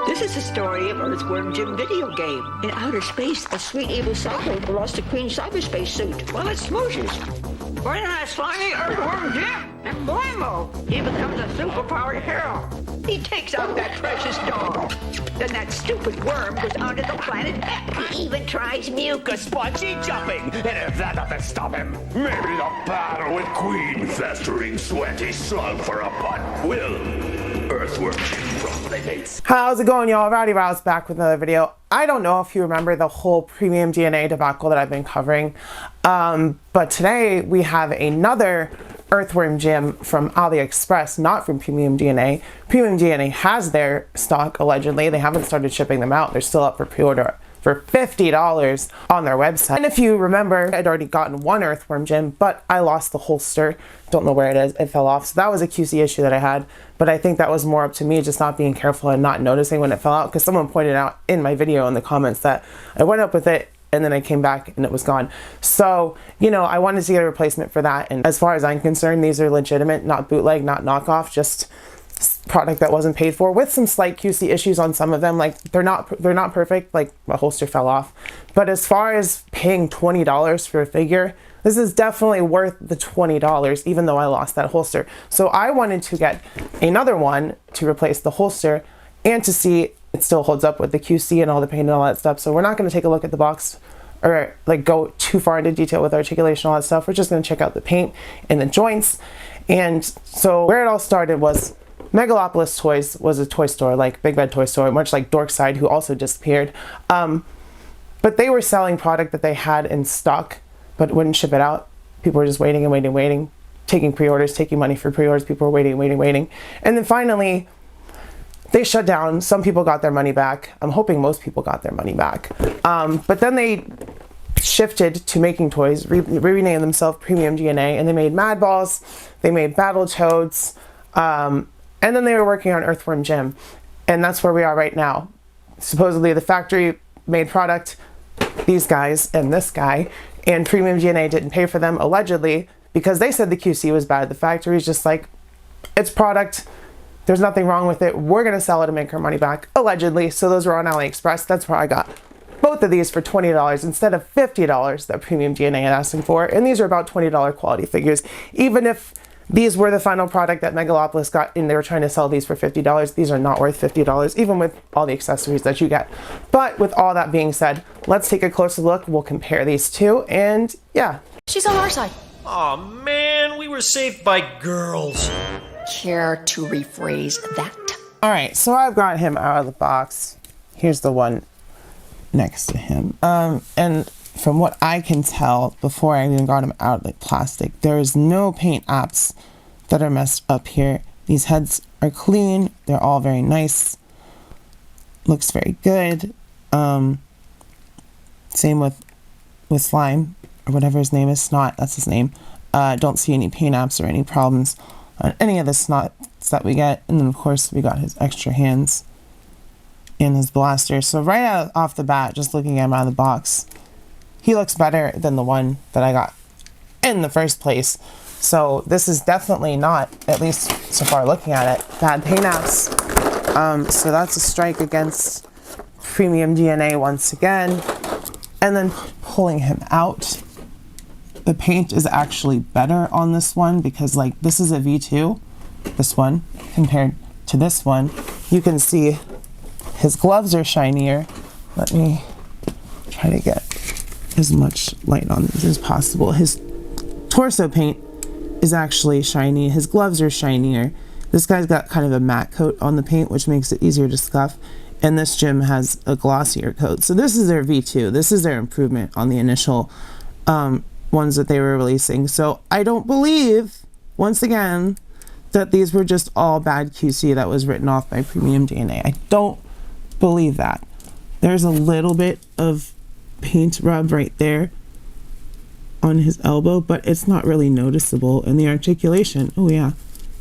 This is the story of Earthworm Jim video game. In outer space, a sweet evil cyborg lost a green cyberspace suit while it smooshes. Right in that slimy Earthworm Jim, and blammo, he becomes a superpowered hero. He takes out that precious dog. Then that stupid worm goes onto the planet Heck. He even tries mucus Spongy jumping, and if that doesn't stop him, maybe the battle with Queen festering sweaty slug for a butt will. Earthworm from the gates. How's it going, y'all? Rowdy Rouse back with another video. I don't know if you remember the whole premium DNA debacle that I've been covering, but today we have another Earthworm gem from AliExpress, not from Premium DNA. Premium DNA has their stock, allegedly. They haven't started shipping them out. They're still up for pre-order for $50 on their website. And if you remember, I'd already gotten one Earthworm gem, but I lost the holster. Don't know where it is. It fell off. So that was a QC issue that I had. But I think that was more up to me just not being careful and not noticing when it fell out, because someone pointed out in my video in the comments that I went up with it and then I came back and it was gone. So, you know, I wanted to get a replacement for that. And as far as I'm concerned, these are legitimate, not bootleg, not knockoff, just product that wasn't paid for, with some slight QC issues on some of them. Like they're not perfect, like a holster fell off. But as far as paying $20 for a figure, this is definitely worth the $20, even though I lost that holster. So I wanted to get another one to replace the holster and to see it still holds up with the QC and all the paint and all that stuff. So we're not going to take a look at the box or like go too far into detail with articulation and all that stuff. We're just going to check out the paint and the joints. And so where it all started was Megalopolis Toys was a toy store, like Big Bad Toy Store, much like Dorkside, who also disappeared. But they were selling product that they had in stock, but wouldn't ship it out. People were just waiting and waiting and waiting, taking pre-orders, taking money for pre-orders. People were waiting. And then finally, they shut down. Some people got their money back. I'm hoping most people got their money back. But then they shifted to making toys, renamed themselves Premium DNA, and they made Mad Balls, they made Battletoads, and then they were working on Earthworm Jim. And that's where we are right now. Supposedly the factory made product, these guys and this guy, and Premium DNA didn't pay for them, allegedly, because they said the QC was bad. The factory's just like, it's product, there's nothing wrong with it, we're gonna sell it and make our money back, allegedly. So those were on AliExpress. That's where I got both of these for $20 instead of $50 that Premium DNA had asking for. And these are about $20 quality figures. Even if these were the final product that Megalopolis got and they were trying to sell these for $50, these are not worth $50, even with all the accessories that you get. But with all that being said, let's take a closer look. We'll compare these two, and yeah. She's on our side. Aw, man, we were saved by girls. Care to rephrase that? All right, so I've got him out of the box. Here's the one next to him. And from what I can tell, before I even got him out of the plastic, there is no paint apps that are messed up here. These heads are clean. They're all very nice. Looks very good. Same with Slime, or whatever his name is. Snot, that's his name. Don't see any paint apps or any problems on any of the snots that we get. And then, of course, we got his extra hands and his blaster. So right out off the bat, just looking at him out of the box, he looks better than the one that I got in the first place. So this is definitely not, at least so far looking at it, bad paint apps. So that's a strike against Premium DNA once again. And then pulling him out, the paint is actually better on this one, because like this is a V2, this one, compared to this one. You can see his gloves are shinier. Let me try to get as much light on this as possible. His torso paint is actually shiny. His gloves are shinier. This guy's got kind of a matte coat on the paint, which makes it easier to scuff. And this gem has a glossier coat. So this is their V2. This is their improvement on the initial ones that they were releasing. So I don't believe, once again, that these were just all bad QC that was written off by Premium DNA. I don't believe that. There's a little bit of paint rub right there on his elbow, but it's not really noticeable. And the articulation, oh yeah,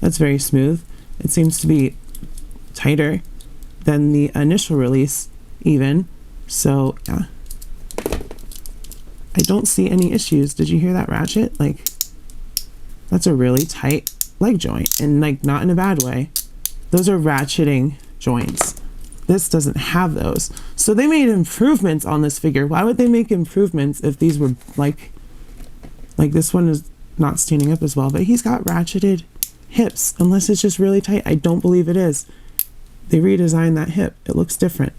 that's very smooth. It seems to be tighter than the initial release even. So yeah, I don't see any issues. Did you hear that ratchet? Like, that's a really tight leg joint, and like not in a bad way. Those are ratcheting joints. this doesn't have those. So they made improvements on this figure. Why would they make improvements if these were like this one is not standing up as well, but he's got ratcheted hips, unless it's just really tight. I don't believe it is. They redesigned that hip. It looks different.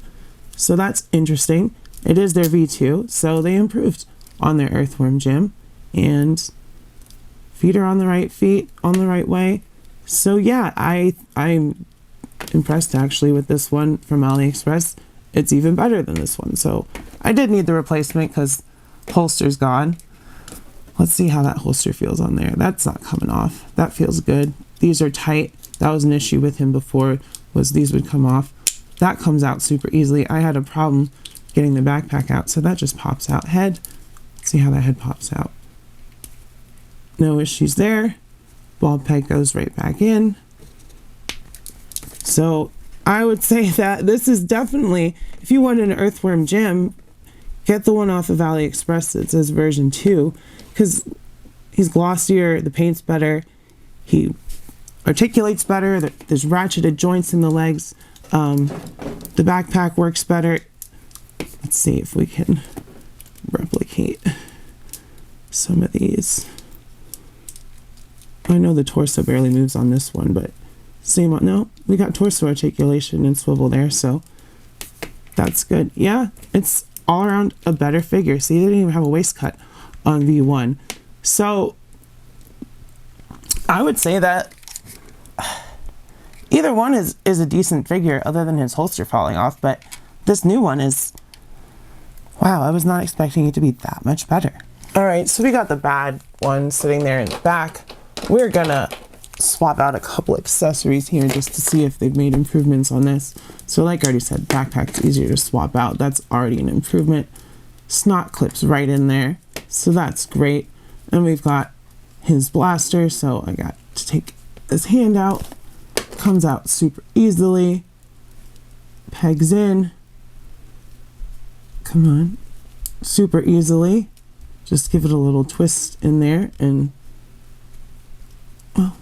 So that's interesting. It is their V2, so they improved on their Earthworm gym, and feet are on the right feet, on the right way. So yeah, I'm impressed actually with this one from AliExpress. It's even better than this one. So I did need the replacement because holster's gone. Let's see how that holster feels on there. That's not coming off. That feels good. These are tight. That was an issue with him before, was these would come off. That comes out super easily. I had a problem getting the backpack out, so that just pops out. Head, let's see how that head pops out. No issues there. Ball peg goes right back in. So I would say that this is definitely, if you want an Earthworm gym, get the one off of AliExpress that says version 2, because he's glossier, the paint's better, he articulates better, there's ratcheted joints in the legs, the backpack works better. Let's see if we can replicate some of these. I know the torso barely moves on this one, but same on, no, we got torso articulation and swivel there, so that's good. Yeah, it's all around a better figure. See, they didn't even have a waist cut on V1. So I would say that either one is a decent figure other than his holster falling off, but this new one is, wow, I was not expecting it to be that much better. All right, so we got the bad one sitting there in the back. We're gonna swap out a couple accessories here just to see if they've made improvements on this. So like I already said, backpack's easier to swap out. That's already an improvement. Snot clips right in there, so that's great. And we've got his blaster, so I got to take his hand out. Comes out super easily. Pegs in. Come on. Super easily. Just give it a little twist in there, and well,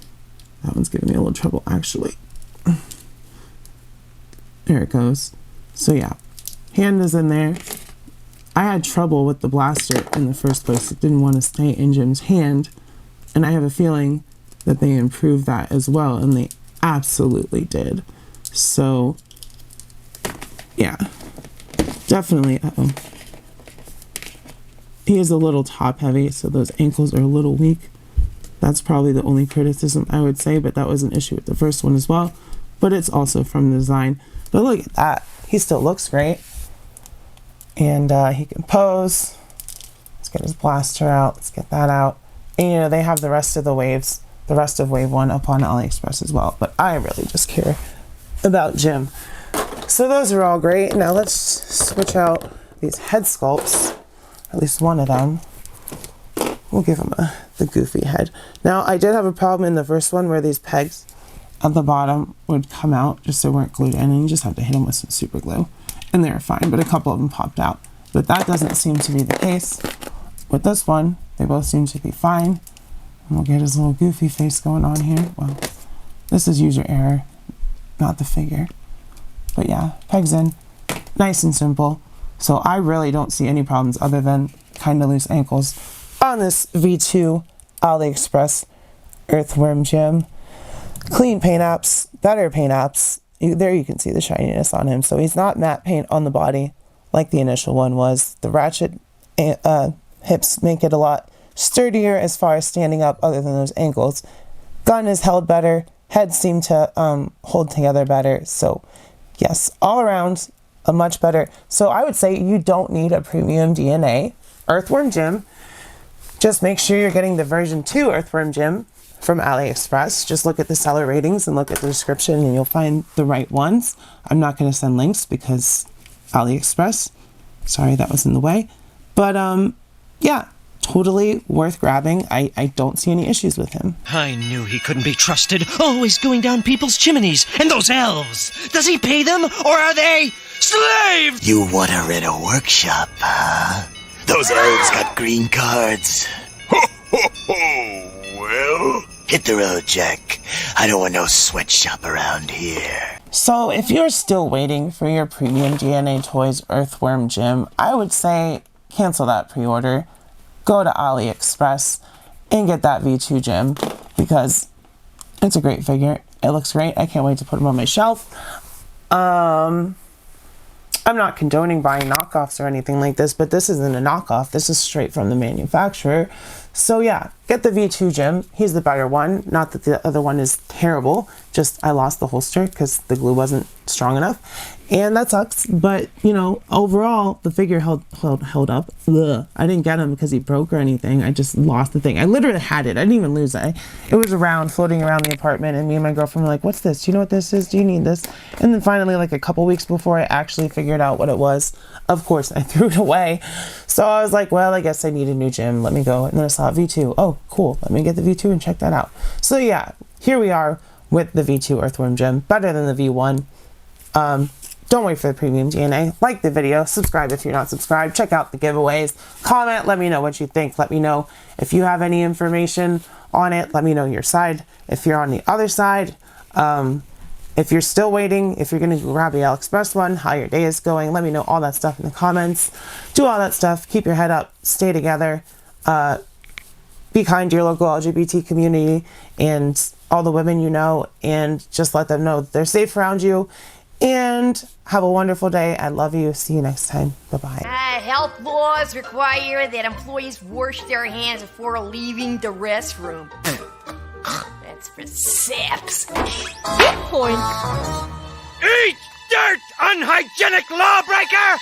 that one's giving me a little trouble actually. There it goes. So yeah, hand is in there. I had trouble with the blaster in the first place. It didn't want to stay in Jim's hand, and I have a feeling that they improved that as well, and they absolutely did. So yeah, definitely. He is a little top heavy, so those ankles are a little weak. That's probably the only criticism I would say, but that was an issue with the first one as well. But it's also from the design. But look at that. He still looks great. And he can pose. Let's get his blaster out. Let's get that out. And you know, they have the rest of the waves, the rest of wave 1 up on AliExpress as well. But I really just care about Jim. So those are all great. Now let's switch out these head sculpts. At least one of them. We'll give him the goofy head. Now, I did have a problem in the first one where these pegs at the bottom would come out just so they weren't glued in, and you just have to hit them with some super glue. And they were fine, but a couple of them popped out. But that doesn't seem to be the case. With this one, they both seem to be fine. And we'll get his little goofy face going on here. Well, this is user error, not the figure. But yeah, pegs in, nice and simple. So I really don't see any problems other than kind of loose ankles on this V2 AliExpress Earthworm gym. Clean paint apps, better paint apps. There you can see the shininess on him. So he's not matte paint on the body like the initial one was. The ratchet hips make it a lot sturdier as far as standing up other than those ankles. Gun is held better. Heads seem to hold together better. So yes, all around a much better. So I would say you don't need a premium DNA Earthworm gym. Just make sure you're getting the version 2 Earthworm gym from AliExpress. Just look at the seller ratings and look at the description and you'll find the right ones. I'm not going to send links because AliExpress. Sorry, that was in the way. But yeah, totally worth grabbing. I don't see any issues with him. I knew he couldn't be trusted. Always going down people's chimneys. And those elves. Does he pay them or are they slaves? You want to rent a workshop, huh? Those elves got green cards. Ho, ho, ho! Well, Hit the road, Jack. I don't want no sweatshop around here. So if you're still waiting for your premium DNA Toys Earthworm Gym, I would say cancel that pre-order. Go to AliExpress and get that V2 gym because it's a great figure. It looks great. I can't wait to put them on my shelf. I'm not condoning buying knockoffs or anything like this, but this isn't a knockoff. This is straight from the manufacturer. So yeah, get the V2 gym. He's the better one. Not that the other one is terrible. Just I lost the holster because the glue wasn't strong enough. And that sucks. But, you know, overall, the figure held up. Ugh. I didn't get him because he broke or anything. I just lost the thing. I literally had it. I didn't even lose it. It was around, floating around the apartment. And me and my girlfriend were like, what's this? Do you know what this is? Do you need this? And then finally, like a couple weeks before I actually figured out what it was, of course, I threw it away. So I was like, well, I guess I need a new gym. Let me go. And then I saw V2. Oh, cool. Let me get the V2 and check that out. So yeah, here we are with the V2 Earthworm gym. Better than the V1. Don't wait for the premium DNA. Like the video, subscribe if you're not subscribed, check out the giveaways, comment, let me know what you think. Let me know if you have any information on it. Let me know your side. If you're on the other side, if you're still waiting, if you're going to grab the AliExpress one, how your day is going, let me know all that stuff in the comments. Do all that stuff. Keep your head up. Stay together. Be kind to your local LGBT community and all the women you know, and just let them know that they're safe around you. And have a wonderful day. I love you. See you next time. Bye-bye. Health laws require that employees wash their hands before leaving the restroom. That's for saps. Good point. Eat dirt, unhygienic lawbreaker!